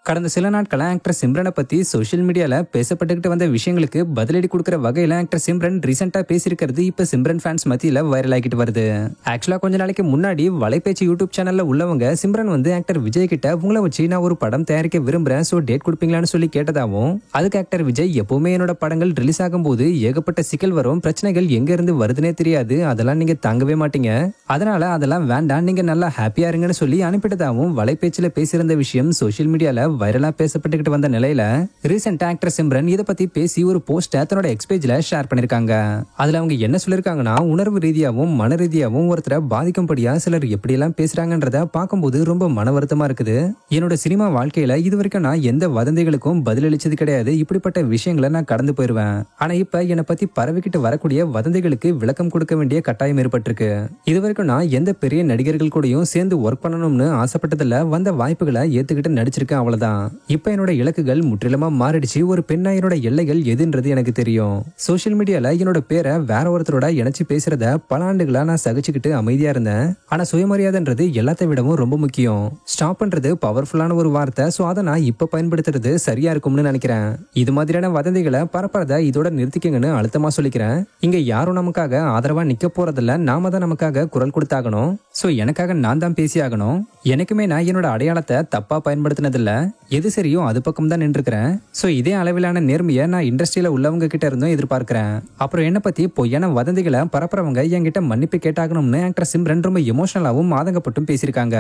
கடந்த சில நாட்களா ஆக்டர் சிம்ரனை பத்தி சோஷியல் மீடியால பேசப்பட்டுக்கிட்டு வந்த விஷயங்களுக்கு பதிலடி கொடுக்கிற வகையில ஆக்டர் சிம்ரன் ரீசெண்டா பேசியிருக்கிறது இப்ப சிம்ரன் ஃபேன்ஸ் மத்தியில வைரல் ஆகிட்டு வருது. ஆக்சுவலா கொஞ்ச நாளைக்கு முன்னாடி வலைபேச்சு யூடியூப் சேனல்ல உள்ளவங்க சிம்ரன் வந்து ஆக்டர் விஜய் கிட்ட உங்களை வச்சு நான் ஒரு படம் தயாரிக்க விரும்புறேன், சோ டேட் கொடுப்பீங்களான்னு சொல்லி கேட்டதாவும், அதுக்கு ஆக்டர் விஜய் எப்பவுமே என்னோட படங்கள் ரிலீஸ் ஆகும் போது ஏகப்பட்ட சிக்கல் வரும், பிரச்சனைகள் எங்க இருந்து வருதுன்னே தெரியாது, அதெல்லாம் நீங்க தாங்கவே மாட்டீங்க, அதனால அதெல்லாம் வேண்டாம், நீங்க நல்லா ஹாப்பியா இருங்கன்னு சொல்லி அனுப்பிட்டதாவும் வலைபேச்சுல பேசியிருந்த விஷயம் சோஷியல் மீடியால வைரலா பேசப்பட்டுக்கிட்டு வந்த நிலையில ரீசெண்டா ஆக்டர் சிம்ரன் இத பத்தி பேசி ஒரு போஸ்ட தன்னோட எக்ஸ் பேஜ்ல ஷேர் பண்ணிருக்காங்க. அதுல அவங்க என்ன சொல்லிருக்காங்கன்னா, உணர்வு ரீதியாவும் மன ரீதியாவும் ஒருத்தரை பாதிக்கும்படியா சிலர் எப்படி எல்லாம் பேசுறாங்கன்றத பார்க்கும்போது ரொம்ப மன வருத்தமா இருக்குது. என்னோட சினிமா வாழ்க்கையில இதுவரைக்கும் நான் எந்த வதந்திகளுக்கும் பதிலளிச்சது கிடையாது, இப்படிப்பட்ட விஷயங்களை நான் கடந்து போயிருவேன். ஆனா இப்ப என்னை பத்தி பரவிக்கிட்டு வரக்கூடிய வதந்திகளுக்கு விளக்கம் கொடுக்க வேண்டிய கட்டாயம் ஏற்பட்டிருக்கு. இதுவரைக்கும் நான் எந்த பெரிய நடிகர்கள் கூடயும் சேர்ந்து ஒர்க் பண்ணணும்னு ஆசைப்பட்டதுல வந்த வாய்ப்புகளை ஏத்துக்கிட்டு நடிச்சிருக்கேன், அவ்வளவுதான். இப்ப என்னோட இலக்குகள் முற்றிலுமா மாறிடுச்சு, ஒரு பெண்ணா என்னோட எல்லைகள் எதுன்றது எனக்கு தெரியும். சோஷியல் மீடியால என்னோட பேரை வேற ஒருத்தரோட இணைச்சு பேசுறத பல ஆண்டுகளா நான் சகிச்சுக்கிட்டு அமைதியா இருந்தேன். ஆனா சுயமரியாதைன்றது எல்லாத்தை விடவும் ரொம்ப முக்கியம். ஸ்டாப் பண்றது பவர்ஃபுல்லான ஒரு வார்த்தை, சோ அதை நான் இப்ப பயன்படுத்துறது சரியா இருக்கும்னு நினைக்கிறேன். இது மாதிரியான வதந்திகளை பரப்புறத இதோட நிறுத்திக்கங்கன்னு அழுத்தமா சொல்லிக்கிறேன். இங்க யாரும் நமக்காக ஆதரவா நிக்க போறதில்ல, நாம தான் நமக்காக குரல் கொடுத்தாகணும். சோ எனக்காக நான் தான் பேசி ஆகணும். எனக்குமே நான் என்னோட அடையாளத்தை தப்பா பயன்படுத்தினதில்ல, எது சரியோ அது பக்கம் தான் நின்றுக்கிறேன். சோ இதே அளவிலான நேர்மையை நான் இண்டஸ்ட்ரியில உள்ளவங்க கிட்ட இருந்தும் எதிர்பார்க்கிறேன். அப்புறம் என்ன பத்தி பொய்யான வதந்திகளை பரப்புறவங்க என்கிட்ட மன்னிப்பு கேட்டாகணும்னு ஆக்டர் சிம்ரன் ரொம்ப எமோஷனலாவும் ஆதங்கப்பட்டும் பேசியிருக்காங்க.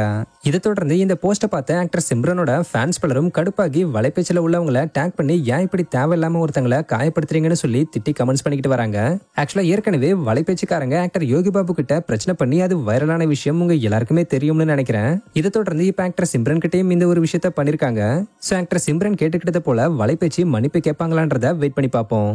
இதை தொடர்ந்து இந்த போஸ்ட பார்த்த ஆக்டர் சிம்ரனோட ஃபேன்ஸ் பலரும் கடுப்பாகி வலைபேச்சில் உள்ளவங்களை டேக் பண்ணி ஏன் இப்படி தேவையில்லாம ஒருத்தங்களை காயப்படுத்துறீங்கன்னு சொல்லி திட்டி கமெண்ட்ஸ் பண்ணிக்கிட்டு வராங்க. ஆக்சுவலா ஏற்கனவே வலைபேச்சுக்காரங்க ஆக்டர் யோகி பாபு கிட்ட பிரச்சனை பண்ணி அது வைரலான விஷயம் உங்க எல்லாருக்குமே தெரியும்னு நினைக்கிறேன். இதை தொடர்ந்து இப்ப ஆக்டர் சிம்ரன் கிட்டையும் இந்த ஒரு விஷயத்த பண்ணிருக்காங்க. சோ ஆக்டர் சிம்ரன் கேட்டுக்கிட்டது போல வலைபேச்சு மன்னிப்பு கேட்பாங்களான்றத வெயிட் பண்ணி பார்ப்போம்.